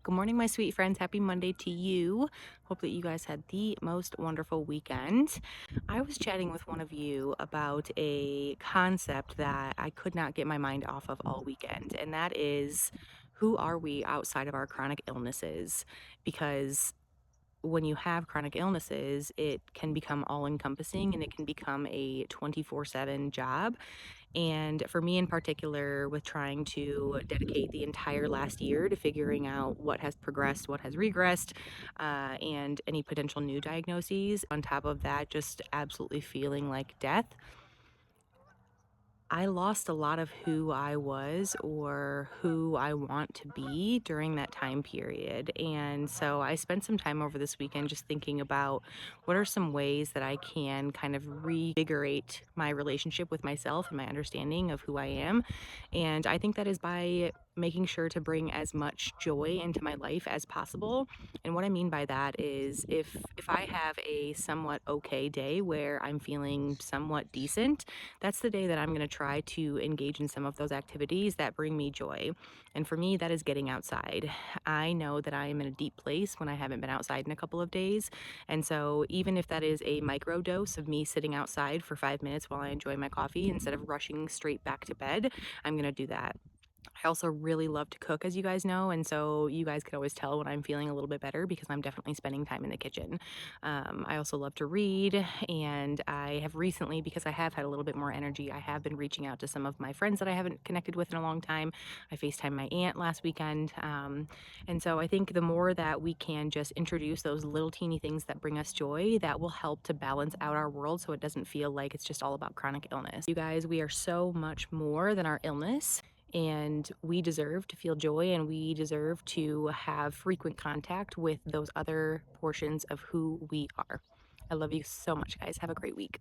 Good morning, my sweet friends. Happy Monday to you. Hope that you guys had the most wonderful weekend. I was chatting with one of you about a concept that I could not get my mind off of all weekend, and that is, who are we outside of our chronic illnesses? Because when you have chronic illnesses, it can become all encompassing and it can become a 24/7 job. And for me in particular, with trying to dedicate the entire last year to figuring out what has progressed, what has regressed, and any potential new diagnoses, on top of that, just absolutely feeling like death, I lost a lot of who I was or who I want to be during that time period. And so I spent some time over this weekend just thinking about what are some ways that I can kind of revigorate my relationship with myself and my understanding of who I am. And I think that is by making sure to bring as much joy into my life as possible. And what I mean by that is if I have a somewhat okay day where I'm feeling somewhat decent, that's the day that I'm going to try to engage in some of those activities that bring me joy. And for me, that is getting outside. I know that I am in a deep place when I haven't been outside in a couple of days. And so, even if that is a micro dose of me sitting outside for 5 minutes while I enjoy my coffee instead of rushing straight back to bed, I'm going to do that. I also really love to cook, as you guys know, and so you guys can always tell when I'm feeling a little bit better because I'm definitely spending time in the kitchen. I also love to read, and I have recently, because I have had a little bit more energy, I have been reaching out to some of my friends that I haven't connected with in a long time. I FaceTimed my aunt last weekend, and so I think the more that we can just introduce those little teeny things that bring us joy, that will help to balance out our world so it doesn't feel like it's just all about chronic illness. You guys, we are so much more than our illness, and we deserve to feel joy and we deserve to have frequent contact with those other portions of who we are. I love you so much, guys. Have a great week.